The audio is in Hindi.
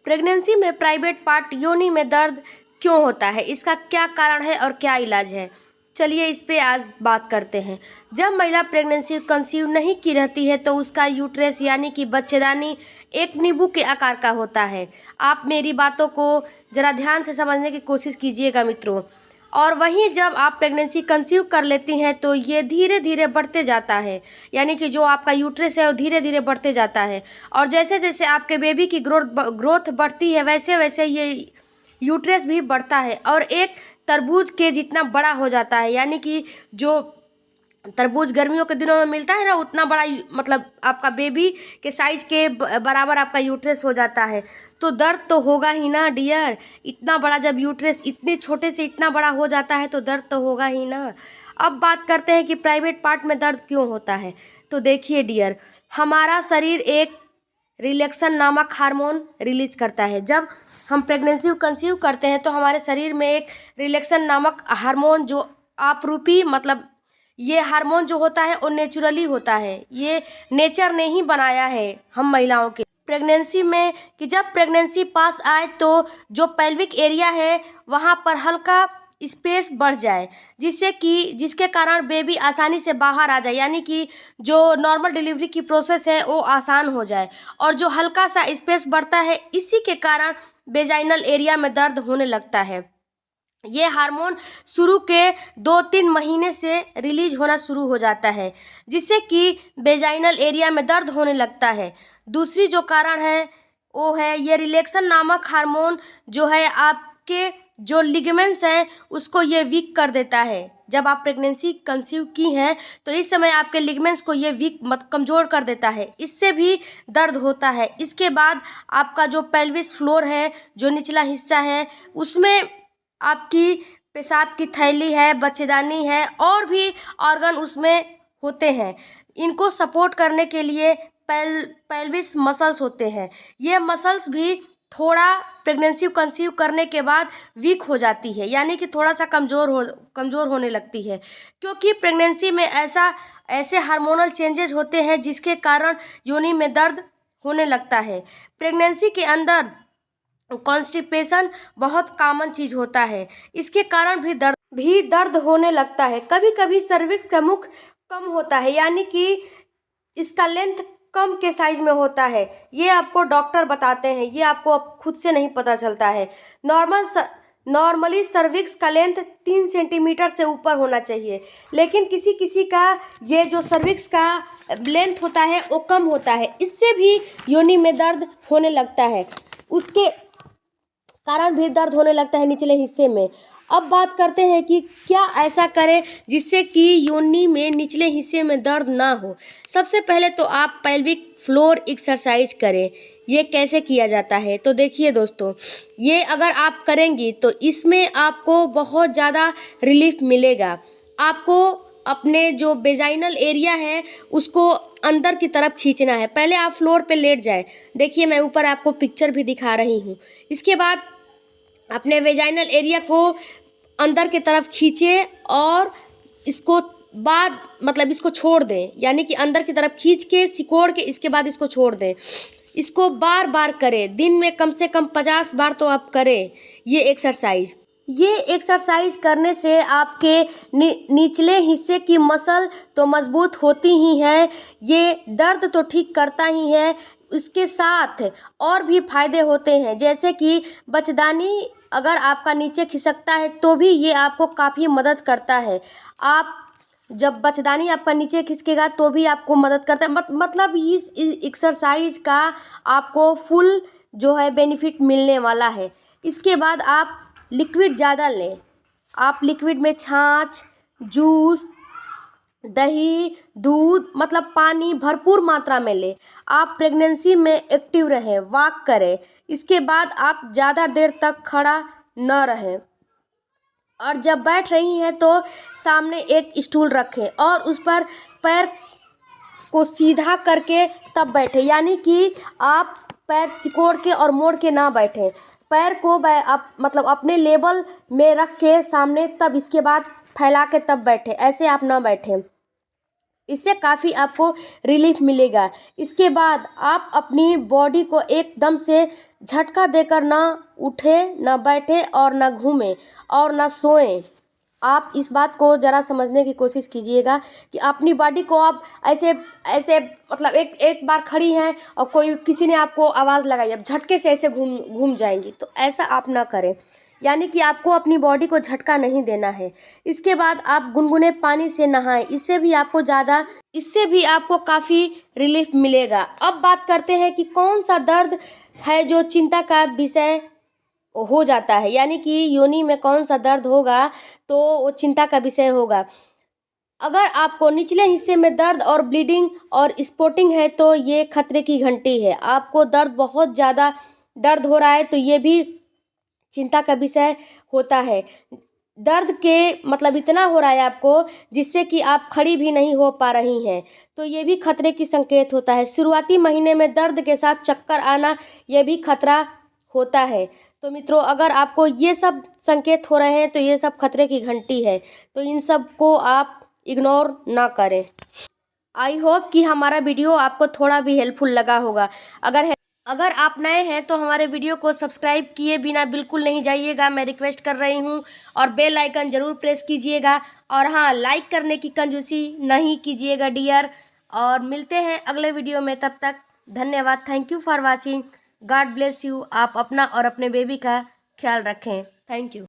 प्रेगनेंसी में प्राइवेट पार्ट योनि में दर्द क्यों होता है, इसका क्या कारण है और क्या इलाज है, चलिए इस पे आज बात करते हैं। जब महिला प्रेगनेंसी कंसीव नहीं की रहती है तो उसका यूट्रस यानी कि बच्चेदानी एक नींबू के आकार का होता है। आप मेरी बातों को ज़रा ध्यान से समझने की कोशिश कीजिएगा मित्रों। और वहीं जब आप प्रेगनेंसी कंसीव कर लेती हैं तो ये धीरे धीरे बढ़ते जाता है, यानी कि जो आपका यूट्रस है वो धीरे धीरे बढ़ते जाता है। और जैसे जैसे आपके बेबी की ग्रोथ बढ़ती है वैसे वैसे ये यूट्रस भी बढ़ता है और एक तरबूज के जितना बड़ा हो जाता है, यानी कि जो तरबूज गर्मियों के दिनों में मिलता है ना उतना बड़ा, मतलब आपका बेबी के साइज के बराबर आपका यूट्रस हो जाता है। तो दर्द तो होगा ही ना डियर, इतना बड़ा जब यूट्रस इतने छोटे से इतना बड़ा हो जाता है तो दर्द तो होगा ही ना। अब बात करते हैं कि प्राइवेट पार्ट में दर्द क्यों होता है। तो देखिए डियर, हमारा शरीर एक रिलैक्सन नामक हार्मोन रिलीज करता है। जब हम प्रेगनेंसी कंसीव करते हैं तो हमारे शरीर में एक रिलैक्सन नामक हार्मोन जो आपरूपी, मतलब ये हार्मोन जो होता है वो नेचुरली होता है, ये नेचर ने ही बनाया है हम महिलाओं के प्रेगनेंसी में, कि जब प्रेगनेंसी पास आए तो जो पेल्विक एरिया है वहाँ पर हल्का स्पेस बढ़ जाए, जिसके कारण बेबी आसानी से बाहर आ जाए, यानी कि जो नॉर्मल डिलीवरी की प्रोसेस है वो आसान हो जाए। और जो हल्का सा स्पेस बढ़ता है इसी के कारण वेजाइनल एरिया में दर्द होने लगता है। ये हार्मोन शुरू के 2-3 महीने से रिलीज होना शुरू हो जाता है, जिससे कि वेजाइनल एरिया में दर्द होने लगता है। दूसरी जो कारण है वो है ये रिलैक्सन नामक हार्मोन जो है आपके जो लिगामेंट्स हैं उसको ये वीक कर देता है। जब आप प्रेगनेंसी कंसीव की हैं तो इस समय आपके लिगामेंट्स को ये वीक कमज़ोर कर देता है, इससे भी दर्द होता है। इसके बाद आपका जो पेल्विस फ्लोर है, जो निचला हिस्सा है, उसमें आपकी पेशाब की थैली है, बच्चेदानी है और भी ऑर्गन उसमें होते हैं। इनको सपोर्ट करने के लिए पेल्विस मसल्स होते हैं। ये मसल्स भी थोड़ा प्रेगनेंसी कंसीव करने के बाद वीक हो जाती है, यानी कि थोड़ा सा कमज़ोर होने लगती है, क्योंकि प्रेगनेंसी में ऐसे हार्मोनल चेंजेस होते हैं जिसके कारण योनि में दर्द होने लगता है। प्रेगनेंसी के अंदर कॉन्स्टिपेशन बहुत कॉमन चीज़ होता है, इसके कारण भी दर्द होने लगता है। कभी कभी सर्विक्स का मुख कम होता है, यानी कि इसका लेंथ कम के साइज में होता है। ये आपको डॉक्टर बताते हैं, ये आपको खुद से नहीं पता चलता है। नॉर्मली सर्विक्स का लेंथ 3 सेंटीमीटर से ऊपर होना चाहिए, लेकिन किसी किसी का ये जो सर्विक्स का लेंथ होता है वो कम होता है, इससे भी योनि में दर्द होने लगता है, उसके कारण भी दर्द होने लगता है निचले हिस्से में। अब बात करते हैं कि क्या ऐसा करें जिससे कि योनि में निचले हिस्से में दर्द ना हो। सबसे पहले तो आप पेल्विक फ्लोर एक्सरसाइज करें। ये कैसे किया जाता है, तो देखिए दोस्तों, ये अगर आप करेंगी तो इसमें आपको बहुत ज़्यादा रिलीफ मिलेगा। आपको अपने जो वेजाइनल एरिया है उसको अंदर की तरफ खींचना है। पहले आप फ्लोर पे लेट जाए, देखिए मैं ऊपर आपको पिक्चर भी दिखा रही हूँ। इसके बाद अपने वेजाइनल एरिया को अंदर की तरफ खींचे और इसको इसको छोड़ दें, यानी कि अंदर की तरफ खींच के सिकोड़ के इसके बाद इसको छोड़ दें। इसको बार बार करें, दिन में कम से कम 50 बार तो आप करें ये एक्सरसाइज करने से आपके निचले हिस्से की मसल तो मजबूत होती ही है, ये दर्द तो ठीक करता ही है, इसके साथ और भी फायदे होते हैं, जैसे कि बच्चेदानी अगर आपका नीचे खिसकता है तो भी ये आपको काफ़ी मदद करता है। आप जब बच्चेदानी आपका नीचे खिसकेगा तो भी आपको मदद करता है, मतलब इस एक्सरसाइज का आपको फुल जो है बेनिफिट मिलने वाला है। इसके बाद आप लिक्विड ज़्यादा लें। आप लिक्विड में छाछ, जूस, दही, दूध, मतलब पानी भरपूर मात्रा में लें। आप प्रेगनेंसी में एक्टिव रहें, वॉक करें। इसके बाद आप ज़्यादा देर तक खड़ा न रहें, और जब बैठ रही हैं तो सामने एक स्टूल रखें और उस पर पैर को सीधा करके तब बैठें, यानी कि आप पैर सिकोड़ के और मोड़ के ना बैठें। पैर को मतलब अपने लेवल में रख के सामने, तब इसके बाद फैला के तब बैठें, ऐसे आप ना बैठें। इससे काफ़ी आपको रिलीफ मिलेगा। इसके बाद आप अपनी बॉडी को एकदम से झटका देकर ना उठे, ना बैठे और ना घूमें और ना सोएं। आप इस बात को ज़रा समझने की कोशिश कीजिएगा कि अपनी बॉडी को आप ऐसे ऐसे मतलब एक एक बार खड़ी हैं और कोई किसी ने आपको आवाज़ लगाई, अब झटके से ऐसे घूम घूम जाएंगी, तो ऐसा आप ना करें। यानी कि आपको अपनी बॉडी को झटका नहीं देना है। इसके बाद आप गुनगुने पानी से नहाएं, इससे भी आपको काफ़ी रिलीफ मिलेगा। अब बात करते हैं कि कौन सा दर्द है जो चिंता का विषय हो जाता है, यानी कि योनि में कौन सा दर्द होगा तो वो चिंता का विषय होगा। अगर आपको निचले हिस्से में दर्द और ब्लीडिंग और स्पॉटिंग है तो ये खतरे की घंटी है। आपको बहुत ज़्यादा दर्द हो रहा है तो ये भी चिंता का विषय होता है। दर्द के मतलब इतना हो रहा है आपको जिससे कि आप खड़ी भी नहीं हो पा रही हैं, तो ये भी खतरे की संकेत होता है। शुरुआती महीने में दर्द के साथ चक्कर आना, ये भी खतरा होता है। तो मित्रों, अगर आपको ये सब संकेत हो रहे हैं तो ये सब खतरे की घंटी है, तो इन सब को आप इग्नोर ना करें। आई होप कि हमारा वीडियो आपको थोड़ा भी हेल्पफुल लगा होगा। अगर आप नए हैं तो हमारे वीडियो को सब्सक्राइब किए बिना बिल्कुल नहीं जाइएगा, मैं रिक्वेस्ट कर रही हूँ। और बेल आइकन ज़रूर प्रेस कीजिएगा। और हाँ, लाइक करने की कंजूसी नहीं कीजिएगा डियर। और मिलते हैं अगले वीडियो में, तब तक धन्यवाद। Thank you for watching. God bless you. आप अपना और अपने बेबी का ख्याल रखें। Thank you.